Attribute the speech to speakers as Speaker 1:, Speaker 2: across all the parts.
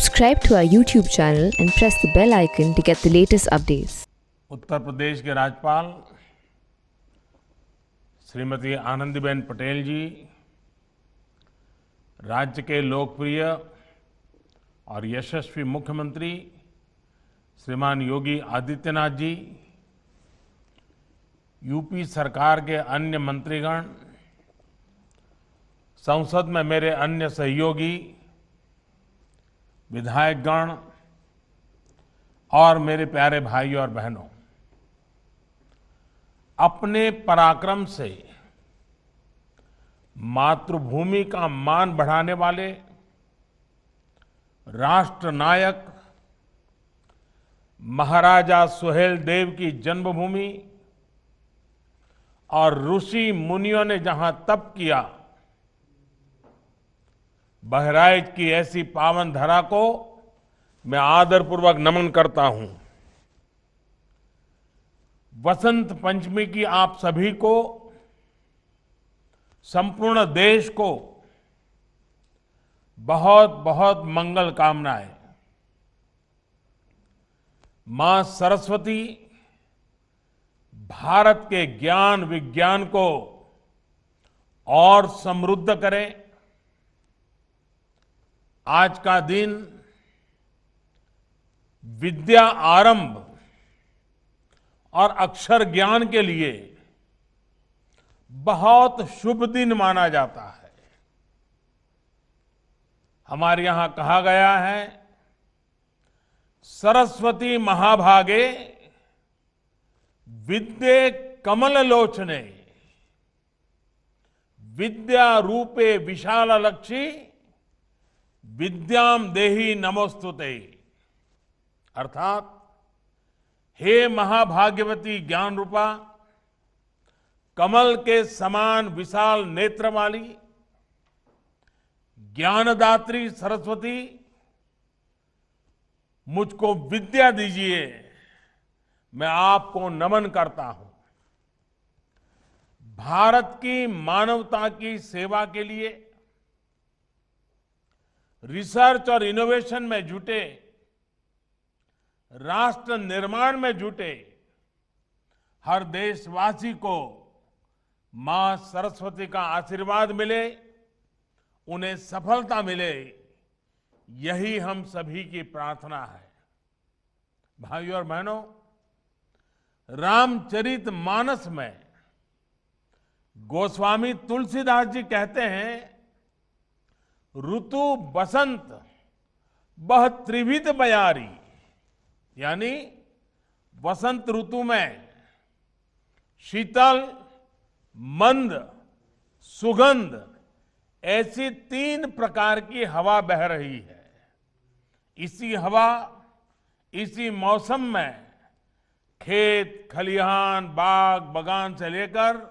Speaker 1: Subscribe to our YouTube channel and press the bell icon to get the latest updates.
Speaker 2: Uttar Pradesh के राज्यपाल श्रीमती आनंदीबेन पटेल जी, राज्य के लोकप्रिय और यशस्वी मुख्यमंत्री श्रीमान योगी आदित्यनाथ जी, यूपी सरकार के अन्य मंत्रीगण, संसद में मेरे अन्य सहयोगी, विधायकगण और मेरे प्यारे भाई और बहनों, अपने पराक्रम से मातृभूमि का मान बढ़ाने वाले राष्ट्र नायक महाराजा सुहेलदेव की जन्मभूमि और ऋषि मुनियों ने जहां तप किया, बहराइच की ऐसी पावन धरा को मैं आदरपूर्वक नमन करता हूं। वसंत पंचमी की आप सभी को, संपूर्ण देश को बहुत बहुत मंगल कामनाएं। मां सरस्वती भारत के ज्ञान विज्ञान को और समृद्ध करें। आज का दिन विद्या आरंभ और अक्षर ज्ञान के लिए बहुत शुभ दिन माना जाता है। हमारे यहां कहा गया है, सरस्वती महाभागे विद्ये कमल लोचने, विद्या रूपे विशालक्षी विद्याम देहि नमोस्तुते। अर्थात, हे महाभाग्यवती ज्ञान रूपा, कमल के समान विशाल नेत्र वाली ज्ञानदात्री सरस्वती, मुझको विद्या दीजिए, मैं आपको नमन करता हूं। भारत की मानवता की सेवा के लिए रिसर्च और इनोवेशन में जुटे, राष्ट्र निर्माण में जुटे हर देशवासी को मां सरस्वती का आशीर्वाद मिले, उन्हें सफलता मिले, यही हम सभी की प्रार्थना है। भाइयों और बहनों, रामचरितमानस में गोस्वामी तुलसीदास जी कहते हैं, ऋतु बसंत बह त्रिविध बयारी, यानी वसंत ऋतु में शीतल, मंद, सुगंध ऐसी 3 प्रकार की हवा बह रही है। इसी हवा, इसी मौसम में खेत, खलिहान, बाग, बगान से लेकर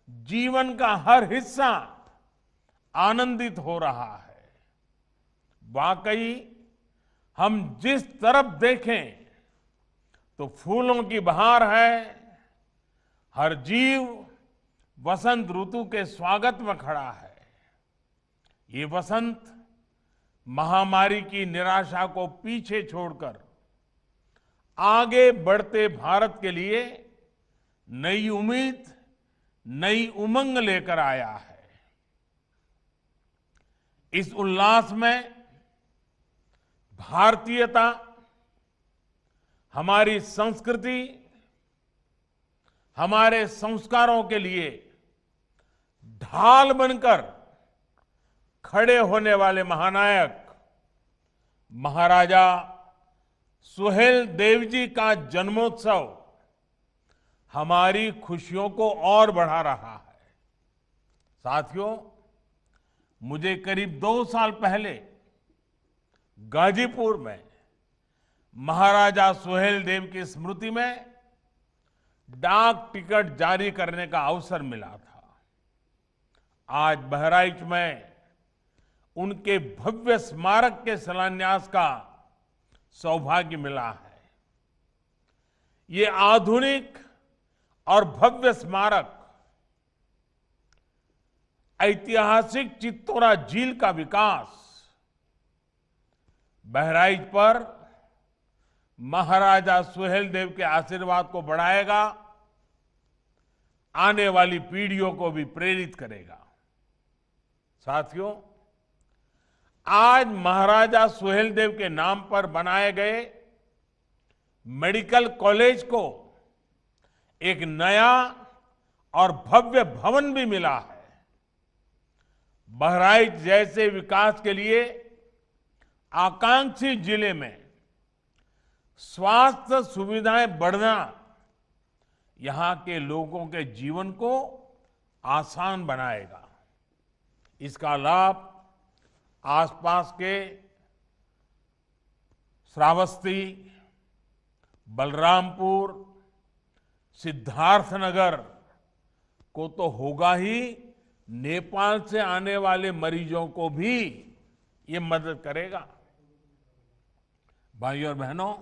Speaker 2: जीवन का हर हिस्सा आनंदित हो रहा है। वाकई हम जिस तरफ देखें तो फूलों की बहार है। हर जीव वसंत ऋतु के स्वागत में खड़ा है। ये वसंत महामारी की निराशा को पीछे छोड़कर आगे बढ़ते भारत के लिए नई उम्मीद, नई उमंग लेकर आया है। इस उल्लास में भारतीयता, हमारी संस्कृति, हमारे संस्कारों के लिए ढाल बनकर खड़े होने वाले महानायक महाराजा सुहेलदेव जी का जन्मोत्सव हमारी खुशियों को और बढ़ा रहा है। साथियों, मुझे करीब 2 साल पहले गाजीपुर में महाराजा सुहेलदेव की स्मृति में डाक टिकट जारी करने का अवसर मिला था। आज बहराइच में उनके भव्य स्मारक के शिलान्यास का सौभाग्य मिला है। ये आधुनिक और भव्य स्मारक ऐतिहासिक चित्तौरा झील का विकास, बहराइच पर महाराजा सुहेलदेव के आशीर्वाद को बढ़ाएगा, आने वाली पीढ़ियों को भी प्रेरित करेगा। साथियों, आज महाराजा सुहेलदेव के नाम पर बनाए गए मेडिकल कॉलेज को एक नया और भव्य भवन भी मिला है। बहराइच जैसे विकास के लिए आकांक्षी जिले में स्वास्थ्य सुविधाएं बढ़ना यहां के लोगों के जीवन को आसान बनाएगा। इसका लाभ आसपास के श्रावस्ती, बलरामपुर, सिद्धार्थनगर को तो होगा ही, नेपाल से आने वाले मरीजों को भी ये मदद करेगा। भाइयों और बहनों,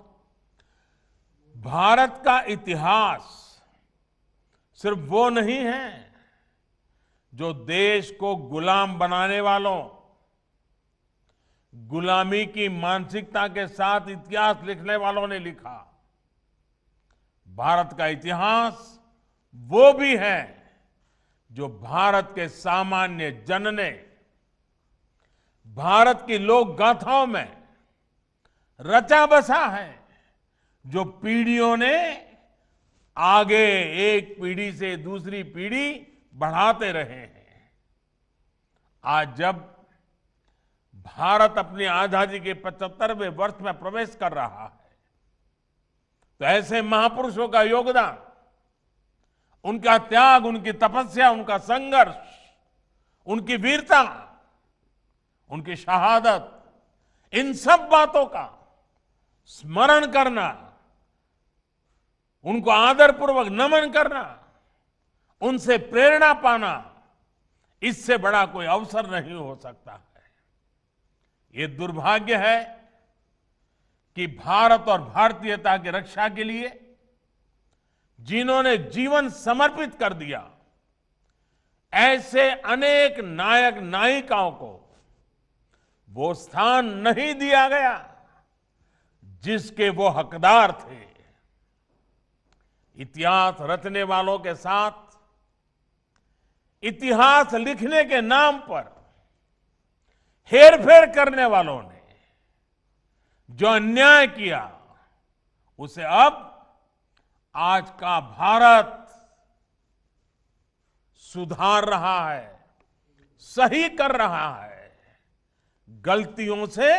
Speaker 2: भारत का इतिहास सिर्फ वो नहीं है जो देश को गुलाम बनाने वालों, गुलामी की मानसिकता के साथ इतिहास लिखने वालों ने लिखा। भारत का इतिहास वो भी है जो भारत के सामान्य जन ने भारत की लोक गाथाओं में रचा बसा है, जो पीढ़ियों ने आगे एक पीढ़ी से दूसरी पीढ़ी बढ़ाते रहे हैं। आज जब भारत अपनी आजादी के 75वें वर्ष में प्रवेश कर रहा है, तो ऐसे महापुरुषों का योगदान, उनका त्याग, उनकी तपस्या, उनका संघर्ष, उनकी वीरता, उनकी शहादत, इन सब बातों का स्मरण करना, उनको आदरपूर्वक नमन करना, उनसे प्रेरणा पाना, इससे बड़ा कोई अवसर नहीं हो सकता है। ये दुर्भाग्य है कि भारत और भारतीयता की रक्षा के लिए जिन्होंने जीवन समर्पित कर दिया, ऐसे अनेक नायक नायिकाओं को वो स्थान नहीं दिया गया जिसके वो हकदार थे। इतिहास रचने वालों के साथ इतिहास लिखने के नाम पर हेरफेर करने वालों ने जो अन्याय किया, उसे अब आज का भारत सुधार रहा है, सही कर रहा है, गलतियों से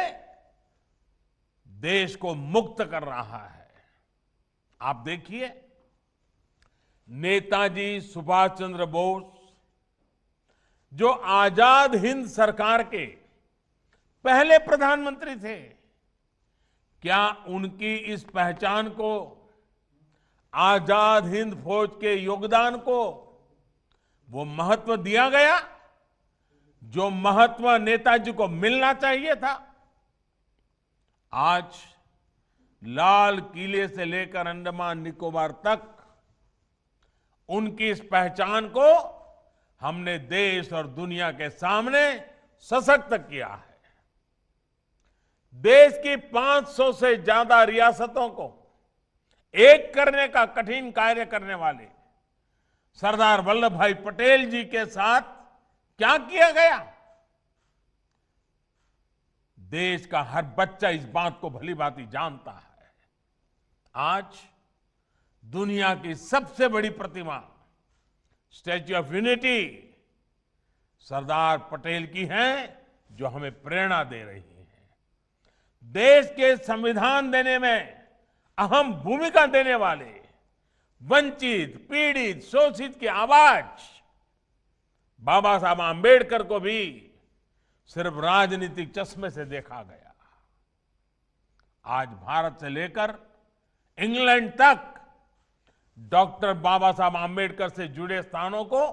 Speaker 2: देश को मुक्त कर रहा है। आप देखिए, नेताजी सुभाष चंद्र बोस जो आजाद हिंद सरकार के पहले प्रधानमंत्री थे, क्या उनकी इस पहचान को, आजाद हिंद फौज के योगदान को वो महत्व दिया गया जो महत्व नेताजी को मिलना चाहिए था? आज लाल किले से लेकर अंडमान निकोबार तक उनकी इस पहचान को हमने देश और दुनिया के सामने सशक्त किया है। देश की 500 से ज्यादा रियासतों को एक करने का कठिन कार्य करने वाले सरदार वल्लभ भाई पटेल जी के साथ क्या किया गया, देश का हर बच्चा इस बात को भली भांति जानता है। आज दुनिया की सबसे बड़ी प्रतिमा statue of unity Sardar Patel की है, जो हमें प्रेरणा दे रही है। देश के संविधान देने में अहम भूमिका देने वाले वंचित, पीड़ित, शोषित की आवाज बाबा साहब आंबेडकर को भी सिर्फ राजनीतिक चश्मे से देखा गया। आज भारत से लेकर इंग्लैंड तक डॉक्टर बाबा साहब आंबेडकर से जुड़े स्थानों को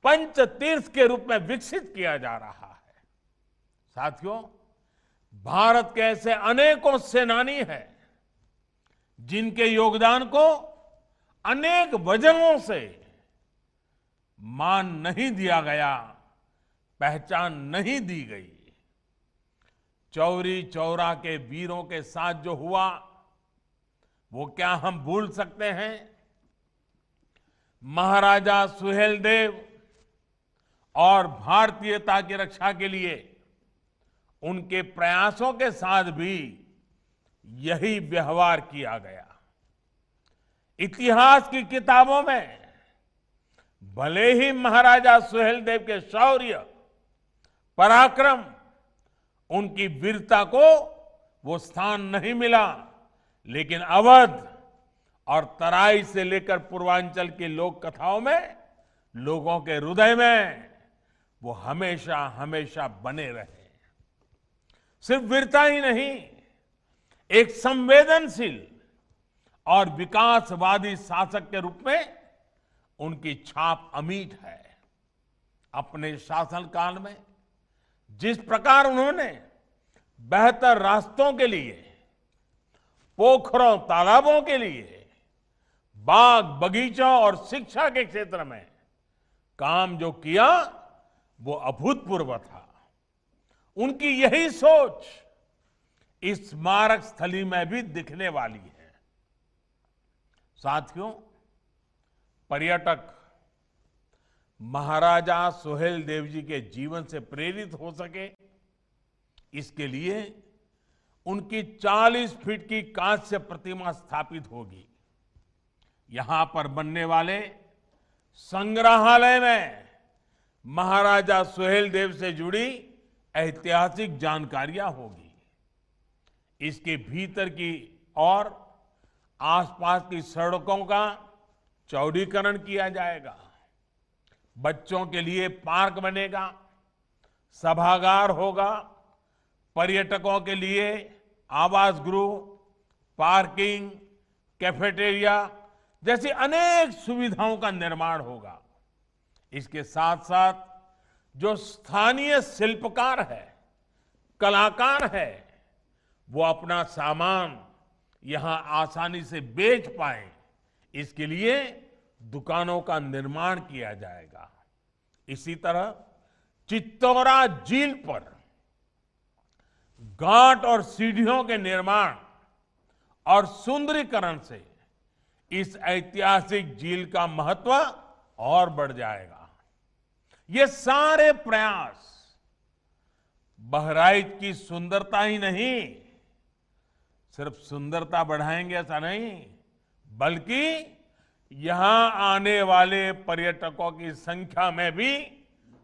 Speaker 2: पंचतीर्थ के रूप में विकसित किया जा रहा है। साथियों, भारत के ऐसे अनेकों सेनानी हैं जिनके योगदान को अनेक वजहों से मान नहीं दिया गया, पहचान नहीं दी गई। चौरी चौरा के वीरों के साथ जो हुआ, वो क्या हम भूल सकते हैं? महाराजा सुहेलदेव और भारतीयता की रक्षा के लिए उनके प्रयासों के साथ भी यही व्यवहार किया गया। इतिहास की किताबों में भले ही महाराजा सुहेलदेव के शौर्य, पराक्रम, उनकी वीरता को वो स्थान नहीं मिला, लेकिन अवध और तराई से लेकर पूर्वांचल की लोक कथाओं में, लोगों के हृदय में वो हमेशा हमेशा बने रहे। सिर्फ वीरता ही नहीं, एक संवेदनशील और विकासवादी शासक के रूप में उनकी छाप अमिट है। अपने शासनकाल में जिस प्रकार उन्होंने बेहतर रास्तों के लिए, पोखरों तालाबों के लिए, बाग बगीचों और शिक्षा के क्षेत्र में काम जो किया, वो अभूतपूर्व था। उनकी यही सोच इस स्मारक स्थली में भी दिखने वाली है। साथियों, पर्यटक महाराजा सुहेलदेव जी के जीवन से प्रेरित हो सके, इसके लिए उनकी 40 फीट की कांस्य प्रतिमा स्थापित होगी। यहां पर बनने वाले संग्रहालय में महाराजा सुहेलदेव से जुड़ी ऐतिहासिक जानकारियां होगी। इसके भीतर की और आसपास की सड़कों का चौड़ीकरण किया जाएगा। बच्चों के लिए पार्क बनेगा, सभागार होगा, पर्यटकों के लिए आवास गृह, पार्किंग, कैफेटेरिया जैसी अनेक सुविधाओं का निर्माण होगा। इसके साथ साथ जो स्थानीय शिल्पकार है, कलाकार है, वो अपना सामान यहां आसानी से बेच पाए, इसके लिए दुकानों का निर्माण किया जाएगा। इसी तरह चित्तौरा झील पर घाट और सीढ़ियों के निर्माण और सुंदरीकरण से इस ऐतिहासिक झील का महत्व और बढ़ जाएगा। ये सारे प्रयास बहराइच की सुंदरता ही नहीं, सिर्फ सुंदरता बढ़ाएंगे ऐसा नहीं, बल्कि यहां आने वाले पर्यटकों की संख्या में भी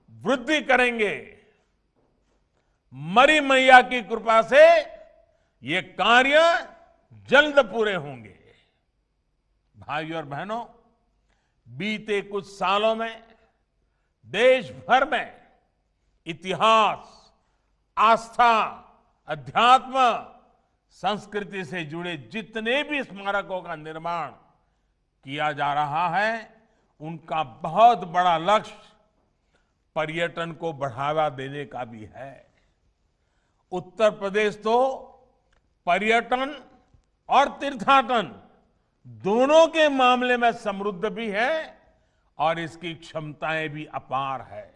Speaker 2: वृद्धि करेंगे। मरी मैया की कृपा से ये कार्य जल्द पूरे होंगे। भाइयों और बहनों, बीते कुछ सालों में देश भर में इतिहास, आस्था, अध्यात्म, संस्कृति से जुड़े जितने भी स्मारकों का निर्माण किया जा रहा है, उनका बहुत बड़ा लक्ष्य पर्यटन को बढ़ावा देने का भी है। उत्तर प्रदेश तो पर्यटन और तीर्थाटन दोनों के मामले में समृद्ध भी है और इसकी क्षमताएं भी अपार है।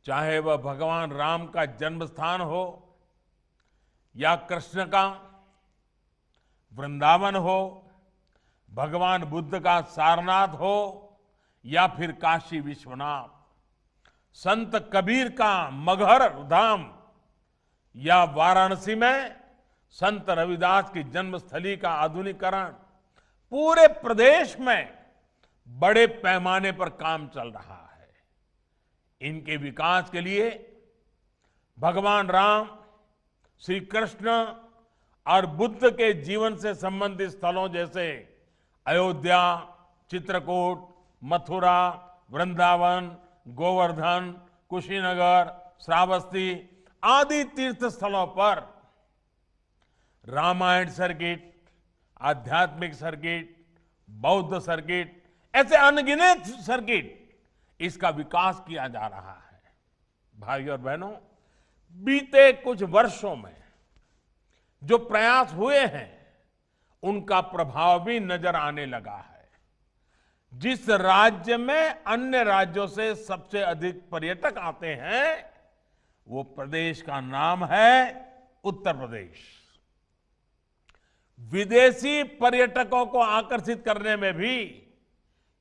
Speaker 2: चाहे वह भगवान राम का जन्म स्थान हो, या कृष्ण का वृंदावन हो, भगवान बुद्ध का सारनाथ हो, या फिर काशी विश्वनाथ, संत कबीर का मगहर धाम, या वाराणसी में संत रविदास की जन्मस्थली का आधुनिकीकरण, पूरे प्रदेश में बड़े पैमाने पर काम चल रहा है। इनके विकास के लिए भगवान राम, श्री कृष्ण और बुद्ध के जीवन से संबंधित स्थलों जैसे अयोध्या, चित्रकूट, मथुरा, वृंदावन, गोवर्धन, कुशीनगर, श्रावस्ती आदि तीर्थ स्थलों पर रामायण सर्किट, आध्यात्मिक सर्किट, बौद्ध सर्किट, ऐसे अनगिनत सर्किट, इसका विकास किया जा रहा है। भाइयों और बहनों, बीते कुछ वर्षों में जो प्रयास हुए हैं, उनका प्रभाव भी नजर आने लगा है। जिस राज्य में अन्य राज्यों से सबसे अधिक पर्यटक आते हैं, वो प्रदेश का नाम है उत्तर प्रदेश। विदेशी पर्यटकों को आकर्षित करने में भी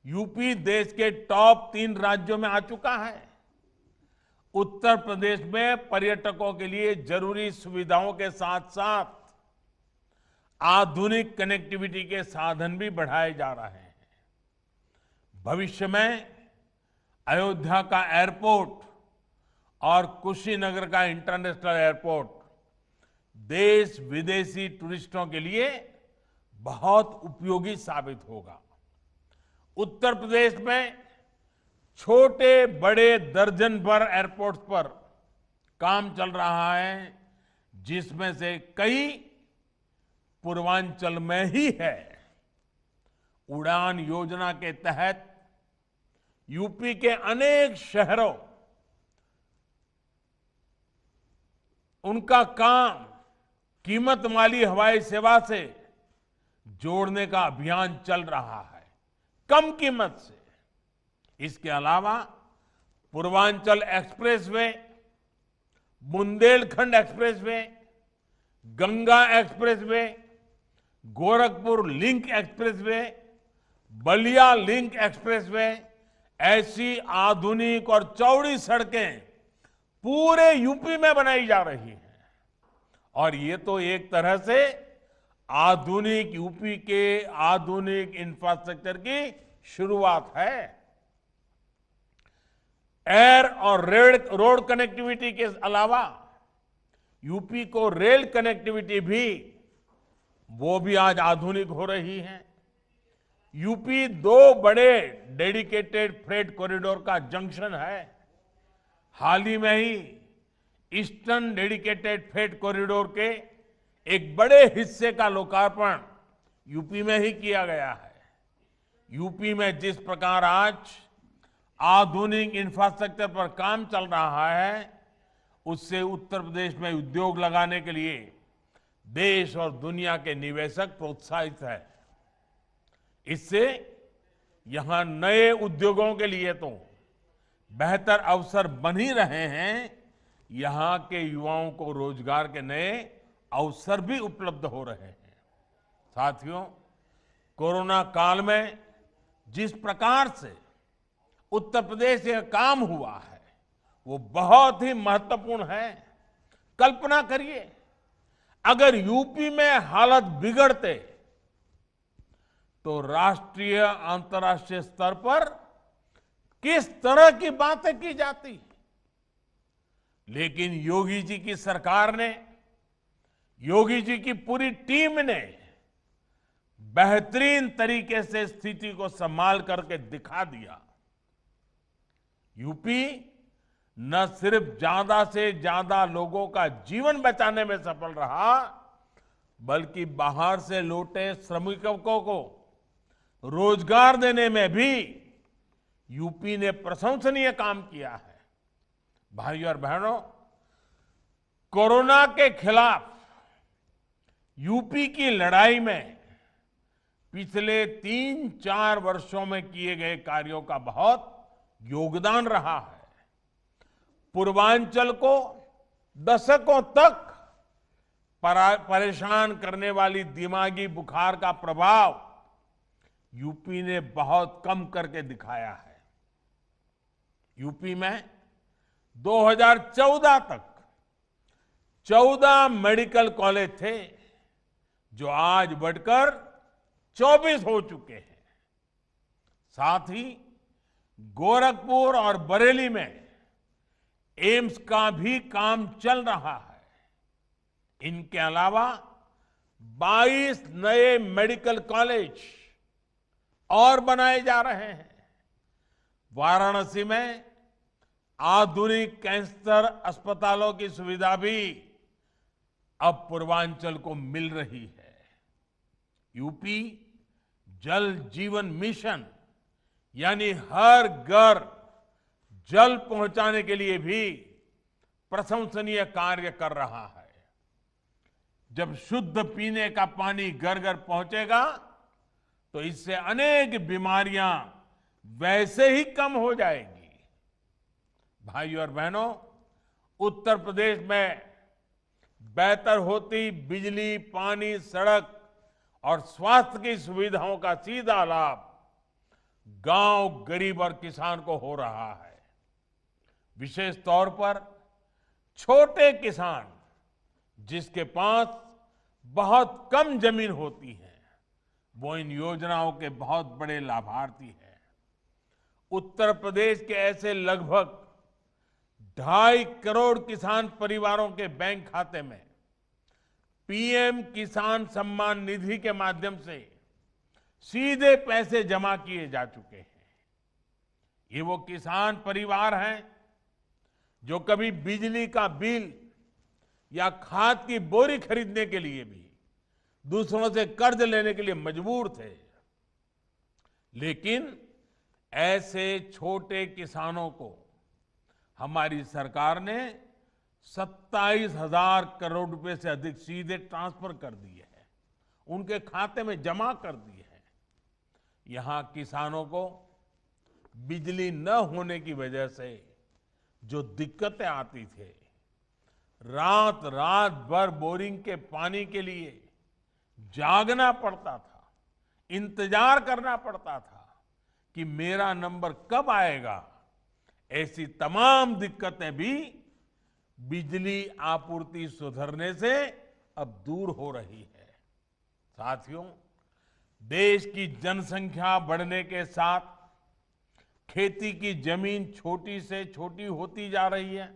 Speaker 2: यूपी देश के टॉप 3 राज्यों में आ चुका है। उत्तर प्रदेश में पर्यटकों के लिए जरूरी सुविधाओं के साथ साथ आधुनिक कनेक्टिविटी के साधन भी बढ़ाए जा रहे हैं। भविष्य में अयोध्या का एयरपोर्ट और कुशीनगर का इंटरनेशनल एयरपोर्ट देश विदेशी टूरिस्टों के लिए बहुत उपयोगी साबित होगा। उत्तर प्रदेश में छोटे बड़े दर्जन भर एयरपोर्ट्स पर काम चल रहा है, जिसमें से कई पूर्वांचल में ही है। उड़ान योजना के तहत यूपी के अनेक शहरों उनका काम कीमत वाली हवाई सेवा से जोड़ने का अभियान चल रहा है, कम कीमत से। इसके अलावा Purvanchal expressway, Bundelkhand expressway, Ganga expressway, Gorakhpur link expressway, Ballia link expressway, ऐसी आधुनिक और चौड़ी सड़कें पूरे यूपी में बनाई जा रही हैं। और ये तो एक तरह से आधुनिक यूपी के आधुनिक इंफ्रास्ट्रक्चर की शुरुआत है। एयर और रोड कनेक्टिविटी के अलावा यूपी को रेल कनेक्टिविटी भी आज आधुनिक हो रही है। यूपी 2 बड़े डेडिकेटेड फ्रेट कॉरिडोर का जंक्शन है। हाल ही में ही ईस्टर्न डेडिकेटेड फ्रेट कॉरिडोर के एक बड़े हिस्से का लोकार्पण यूपी में ही किया गया है। यूपी में जिस प्रकार आज आधुनिक इंफ्रास्ट्रक्चर पर काम चल रहा है, उससे उत्तर प्रदेश में उद्योग लगाने के लिए देश और दुनिया के निवेशक प्रोत्साहित है। इससे यहां नए उद्योगों के लिए तो बेहतर अवसर बन ही रहे हैं, यहां के युवाओं को रोजगार के नए अवसर भी उपलब्ध हो रहे हैं। साथियों, कोरोना काल में जिस प्रकार से उत्तर प्रदेश से काम हुआ है, वो बहुत ही महत्वपूर्ण है। कल्पना करिए, अगर यूपी में हालत बिगड़ते तो राष्ट्रीय अंतर्राष्ट्रीय स्तर पर किस तरह की बातें की जाती। लेकिन योगी जी की सरकार ने, योगी जी की पूरी टीम ने बेहतरीन तरीके से स्थिति को संभाल करके दिखा दिया। यूपी न सिर्फ ज्यादा से ज्यादा लोगों का जीवन बचाने में सफल रहा, बल्कि बाहर से लौटे श्रमिकों को रोजगार देने में भी यूपी ने प्रशंसनीय काम किया है। भाइयों और बहनों, कोरोना के खिलाफ यूपी की लड़ाई में पिछले 3-4 वर्षों में किए गए कार्यों का बहुत योगदान रहा है। पूर्वांचल को दशकों तक परेशान करने वाली दिमागी बुखार का प्रभाव यूपी ने बहुत कम करके दिखाया है। यूपी में 2014 तक 14 मेडिकल कॉलेज थे, जो आज बढ़कर 24 हो चुके हैं। साथ ही गोरखपुर और बरेली में एम्स का भी काम चल रहा है। इनके अलावा 22 नए मेडिकल कॉलेज और बनाए जा रहे हैं। वाराणसी में आधुनिक कैंसर अस्पतालों की सुविधा भी अब पूर्वांचल को मिल रही है। यूपी जल जीवन मिशन यानी हर घर जल पहुंचाने के लिए भी प्रशंसनीय कार्य कर रहा है। जब शुद्ध पीने का पानी घर घर पहुंचेगा तो इससे अनेक बीमारियां वैसे ही कम हो जाएंगी। भाइयों और बहनों, उत्तर प्रदेश में बेहतर होती बिजली, पानी, सड़क और स्वास्थ्य की सुविधाओं का सीधा लाभ गांव, गरीब और किसान को हो रहा है। विशेष तौर पर छोटे किसान जिसके पास बहुत कम जमीन होती है, वो इन योजनाओं के बहुत बड़े लाभार्थी हैं। उत्तर प्रदेश के ऐसे लगभग 2.5 करोड़ किसान परिवारों के बैंक खाते में पीएम किसान सम्मान निधि के माध्यम से सीधे पैसे जमा किए जा चुके हैं। ये वो किसान परिवार हैं जो कभी बिजली का बिल या खाद की बोरी खरीदने के लिए भी दूसरों से कर्ज लेने के लिए मजबूर थे, लेकिन ऐसे छोटे किसानों को हमारी सरकार ने 27,000 करोड़ रुपए से अधिक सीधे ट्रांसफर कर दिए हैं, उनके खाते में जमा कर दिए हैं। यहां किसानों को बिजली न होने की वजह से जो दिक्कतें आती थी, रात रात भर बोरिंग के पानी के लिए जागना पड़ता था, इंतजार करना पड़ता था कि मेरा नंबर कब आएगा। ऐसी तमाम दिक्कतें भी बिजली आपूर्ति सुधरने से अब दूर हो रही है। साथियों, देश की जनसंख्या बढ़ने के साथ खेती की जमीन छोटी से छोटी होती जा रही है।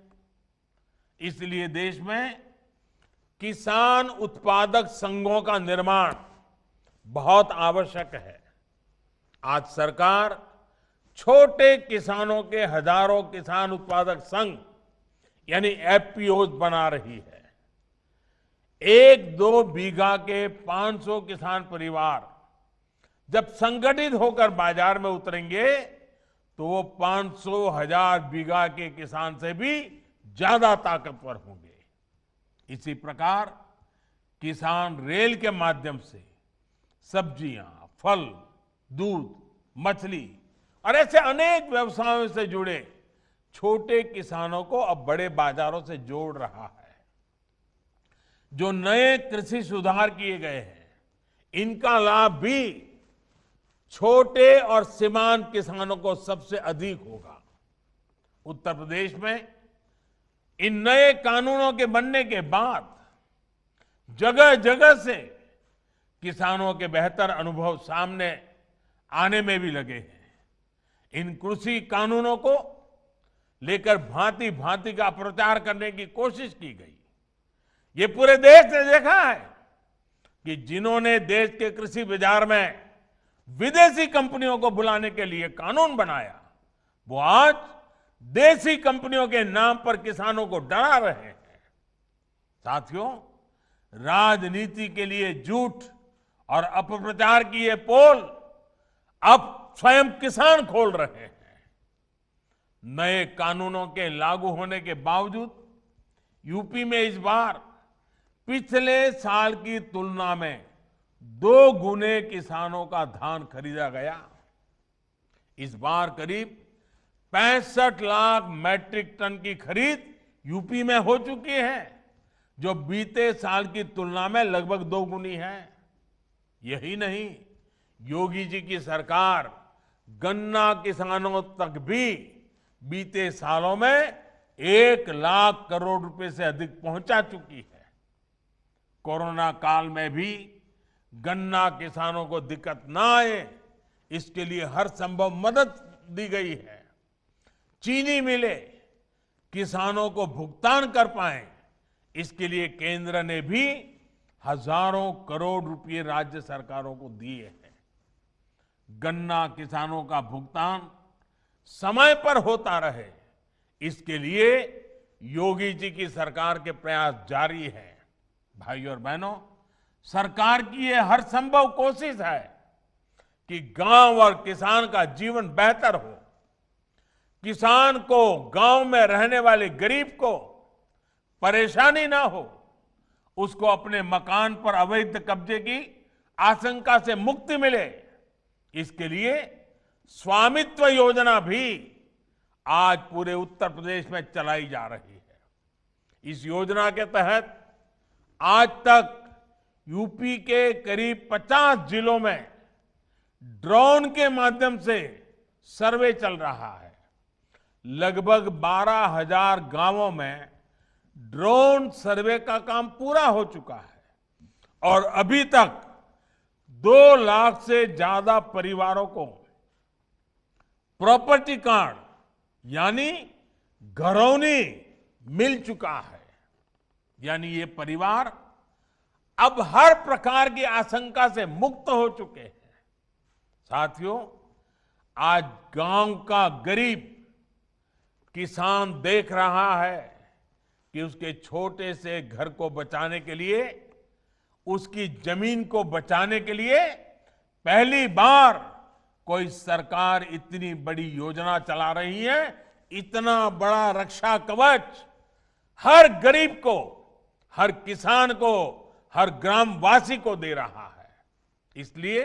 Speaker 2: इसलिए देश में किसान उत्पादक संघों का निर्माण बहुत आवश्यक है। आज सरकार छोटे किसानों के हजारों किसान उत्पादक संघ यानी एफपीओ बना रही है। 1-2 बीघा के 500 किसान परिवार जब संगठित होकर बाजार में उतरेंगे तो वो 500,000 बीघा के किसान से भी ज्यादा ताकतवर होंगे। इसी प्रकार किसान रेल के माध्यम से सब्जियां, फल, दूध, मछली और ऐसे अनेक व्यवसायों से जुड़े छोटे किसानों को अब बड़े बाजारों से जोड़ रहा है। जो नए कृषि सुधार किए गए हैं, इनका लाभ भी छोटे और सीमांत किसानों को सबसे अधिक होगा। उत्तर प्रदेश में इन नए कानूनों के बनने के बाद जगह जगह से किसानों के बेहतर अनुभव सामने आने में भी लगे हैं। इन कृषि कानूनों को लेकर भांति भांति का प्रचार करने की कोशिश की गई। ये पूरे देश ने देखा है कि जिन्होंने देश के कृषि बाजार में विदेशी कंपनियों को बुलाने के लिए कानून बनाया, वो आज देसी कंपनियों के नाम पर किसानों को डरा रहे हैं। साथियों, राजनीति के लिए झूठ और अपप्रचार की ये पोल अब स्वयं किसान खोल रहे हैं। नए कानूनों के लागू होने के बावजूद यूपी में इस बार पिछले साल की तुलना में 2 गुने किसानों का धान खरीदा गया। इस बार करीब 65 लाख मैट्रिक टन की खरीद यूपी में हो चुकी है, जो बीते साल की तुलना में लगभग 2 गुनी है। यही नहीं, योगी जी की सरकार गन्ना किसानों तक भी बीते सालों में 1 लाख करोड़ रुपए से अधिक पहुंचा चुकी है। कोरोना काल में भी गन्ना किसानों को दिक्कत ना आए, इसके लिए हर संभव मदद दी गई है। चीनी मिले किसानों को भुगतान कर पाए, इसके लिए केंद्र ने भी हजारों करोड़ रुपए राज्य सरकारों को दिए हैं। गन्ना किसानों का भुगतान समय पर होता रहे, इसके लिए योगी जी की सरकार के प्रयास जारी है। भाइयों और बहनों, सरकार की यह हर संभव कोशिश है कि गांव और किसान का जीवन बेहतर हो। किसान को, गांव में रहने वाले गरीब को परेशानी ना हो, उसको अपने मकान पर अवैध कब्जे की आशंका से मुक्ति मिले, इसके लिए स्वामित्व योजना भी आज पूरे उत्तर प्रदेश में चलाई जा रही है। इस योजना के तहत आज तक यूपी के करीब 50 जिलों में ड्रोन के माध्यम से सर्वे चल रहा है। लगभग 12,000 गांवों में ड्रोन सर्वे का काम पूरा हो चुका है और अभी तक 2 लाख से ज्यादा परिवारों को प्रॉपर्टी कार्ड यानी घरौनी मिल चुका है। यानी ये परिवार अब हर प्रकार की आशंका से मुक्त हो चुके हैं। साथियों, आज गांव का गरीब किसान देख रहा है कि उसके छोटे से घर को बचाने के लिए, उसकी जमीन को बचाने के लिए पहली बार कोई सरकार इतनी बड़ी योजना चला रही है। इतना बड़ा रक्षा कवच हर गरीब को, हर किसान को, हर ग्रामवासी को दे रहा है। इसलिए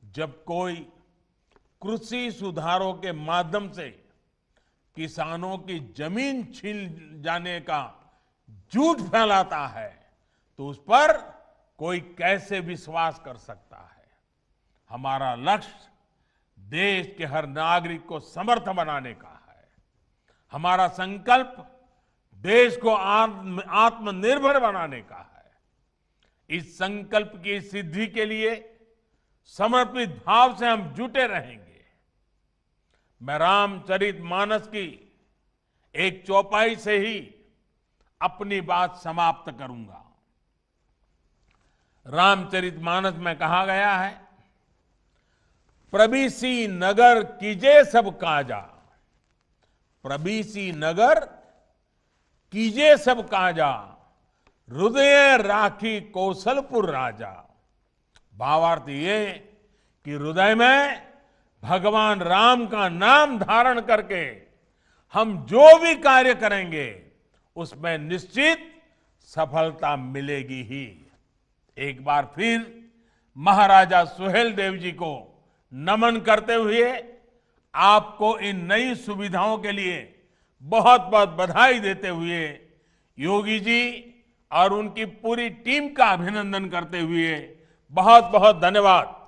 Speaker 2: जब कोई कृषि सुधारों के माध्यम से किसानों की जमीन छीन जाने का झूठ फैलाता है तो उस पर कोई कैसे विश्वास कर सकता है। हमारा लक्ष्य देश के हर नागरिक को समर्थ बनाने का है। हमारा संकल्प देश को आत्मनिर्भर बनाने का है। इस संकल्प की सिद्धि के लिए समर्पित भाव से हम जुटे रहेंगे। मैं रामचरितमानस की एक चौपाई से ही अपनी बात समाप्त करूंगा। रामचरितमानस में कहा गया है, प्रबीसी नगर कीजे सब काजा, प्रबीसी नगर कीजे सब काजा, हृदय राखी कौशलपुर राजा। भावार्थ ये कि हृदय में भगवान राम का नाम धारण करके हम जो भी कार्य करेंगे उसमें निश्चित सफलता मिलेगी ही। एक बार फिर महाराजा सुहेल देव जी को नमन करते हुए आपको इन नई सुविधाओं के लिए बहुत बहुत बधाई देते हुए योगी जी और उनकी पूरी टीम का अभिनंदन करते हुए बहुत बहुत धन्यवाद।